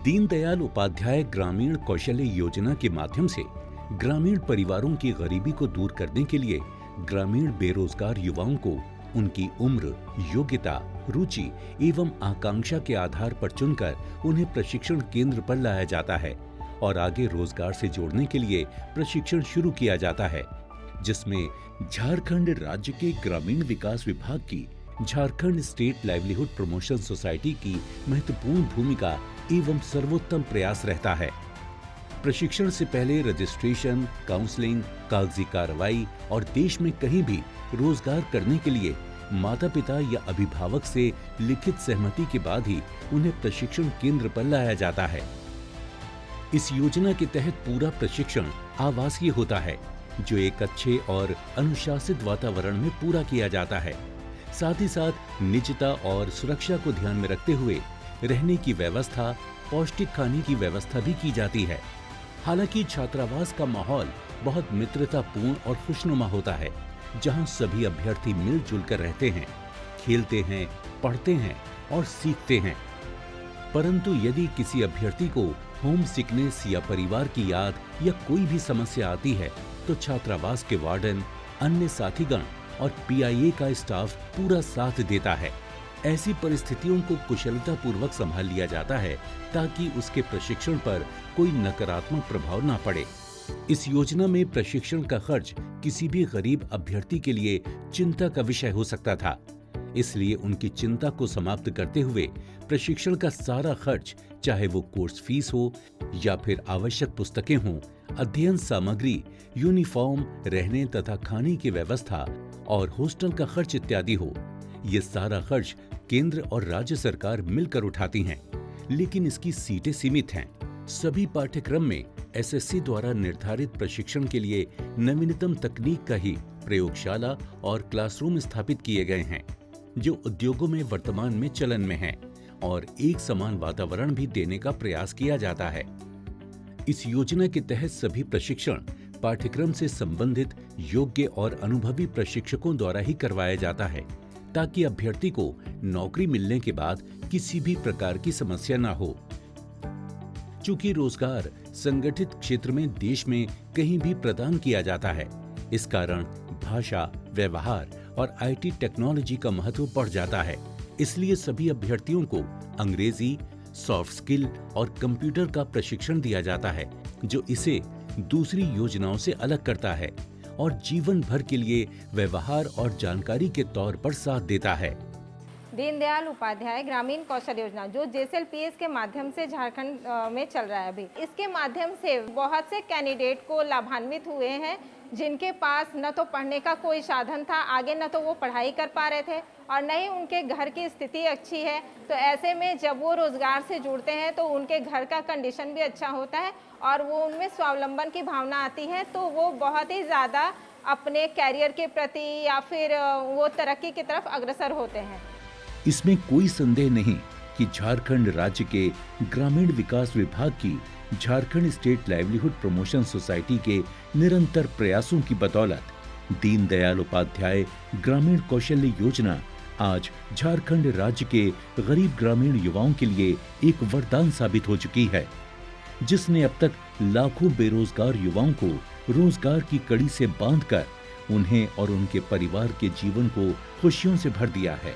दीनदयाल उपाध्याय ग्रामीण कौशल्य योजना के माध्यम से ग्रामीण परिवारों की गरीबी को दूर करने के लिए ग्रामीण बेरोजगार युवाओं को उनकी उम्र, योग्यता, रुचि एवं आकांक्षा के आधार पर चुनकर उन्हें प्रशिक्षण केंद्र पर लाया जाता है और आगे रोजगार से जोड़ने के लिए प्रशिक्षण शुरू किया जाता है, जिसमें झारखंड राज्य के ग्रामीण विकास विभाग की Jharkhand state livelihood promotion society की महत्वपूर्ण भूमिका एवं सर्वोत्तम प्रयास रहता है। प्रशिक्षण से पहले रजिस्ट्रेशन, काउंसलिंग, कागजी कार्रवाई और देश में कहीं भी रोजगार करने के लिए माता पिता या अभिभावक से लिखित सहमति के बाद ही उन्हें प्रशिक्षण केंद्र पर लाया जाता है। इस योजना के तहत पूरा प्रशिक्षण आवासीय होता है, जो एक अच्छे और अनुशासित वातावरण में पूरा किया जाता है। साथ ही साथ निजता और सुरक्षा को ध्यान में रखते हुए रहने की व्यवस्था, पौष्टिक खाने की व्यवस्था भी की जाती है। हालांकि छात्रावास का माहौल बहुत मित्रतापूर्ण और खुशनुमा होता है, जहां सभी अभ्यर्थी मिलजुल कर रहते हैं, खेलते हैं, पढ़ते हैं और सीखते हैं। परंतु यदि किसी अभ्यर्थी को होम सिकनेस या परिवार की याद या कोई भी समस्या आती है, तो छात्रावास के वार्डन, अन्य साथीगण और पीआईए का स्टाफ पूरा साथ देता है। ऐसी परिस्थितियों को कुशलता पूर्वक संभाल लिया जाता है ताकि उसके प्रशिक्षण पर कोई नकारात्मक प्रभाव ना पड़े। इस योजना में प्रशिक्षण का खर्च किसी भी गरीब अभ्यर्थी के लिए चिंता का विषय हो सकता था, इसलिए उनकी चिंता को समाप्त करते हुए प्रशिक्षण का सारा खर्च, चाहे वो कोर्स फीस हो या फिर आवश्यक पुस्तकें हों, अध्ययन सामग्री, यूनिफॉर्म, रहने तथा खाने की व्यवस्था और हॉस्टल का खर्च इत्यादि हो, ये सारा खर्च केंद्र और राज्य सरकार मिलकर उठाती हैं। लेकिन इसकी सीटें सीमित हैं। सभी पाठ्यक्रम में एसएससी द्वारा निर्धारित प्रशिक्षण के लिए नवीनतम तकनीक का ही प्रयोगशाला और क्लासरूम स्थापित किए गए हैं, जो उद्योगों में वर्तमान में चलन में हैं, और एक समान वातावरण भी देने का प्रयास किया जाता है। इस योजना के तहत सभी प्रशिक्षण पाठ्यक्रम से संबंधित योग्य और अनुभवी प्रशिक्षकों द्वारा ही करवाया जाता है, ताकि अभ्यर्थी को नौकरी मिलने के बाद किसी भी प्रकार की समस्या न हो। चूंकि रोजगार संगठित क्षेत्र में देश में कहीं भी प्रदान किया जाता है, इस कारण भाषा, व्यवहार और आईटी टेक्नोलॉजी का महत्व बढ़ जाता है। इसलिए सभी अभ्यर्थियों को अंग्रेजी, सॉफ्ट स्किल और कंप्यूटर का प्रशिक्षण दिया जाता है, जो इसे दूसरी योजनाओं से अलग करता है और जीवन भर के लिए व्यवहार और जानकारी के तौर पर साथ देता है। दीनदयाल उपाध्याय ग्रामीण कौशल योजना जो जेएसएलपीएस के माध्यम से झारखंड में चल रहा है अभी, इसके माध्यम से बहुत से कैंडिडेट को लाभान्वित हुए हैं, जिनके पास न तो पढ़ने का कोई साधन था आगे, न तो वो पढ़ाई कर पा रहे थे और न ही उनके घर की स्थिति अच्छी है। तो ऐसे में जब वो रोजगार से जुड़ते हैं तो उनके घर का कंडीशन भी अच्छा होता है और वो उनमें स्वावलंबन की भावना आती है, तो वो बहुत ही ज़्यादा अपने कैरियर के प्रति या फिर वो तरक्की की तरफ अग्रसर होते हैं। इसमें कोई संदेह नहीं कि झारखंड राज्य के ग्रामीण विकास विभाग की Jharkhand state livelihood promotion society के निरंतर प्रयासों की बदौलत दीनदयाल उपाध्याय ग्रामीण कौशल्य योजना आज झारखंड राज्य के गरीब ग्रामीण युवाओं के लिए एक वरदान साबित हो चुकी है, जिसने अब तक लाखों बेरोजगार युवाओं को रोजगार की कड़ी से बांधकर उन्हें और उनके परिवार के जीवन को खुशियों से भर दिया है।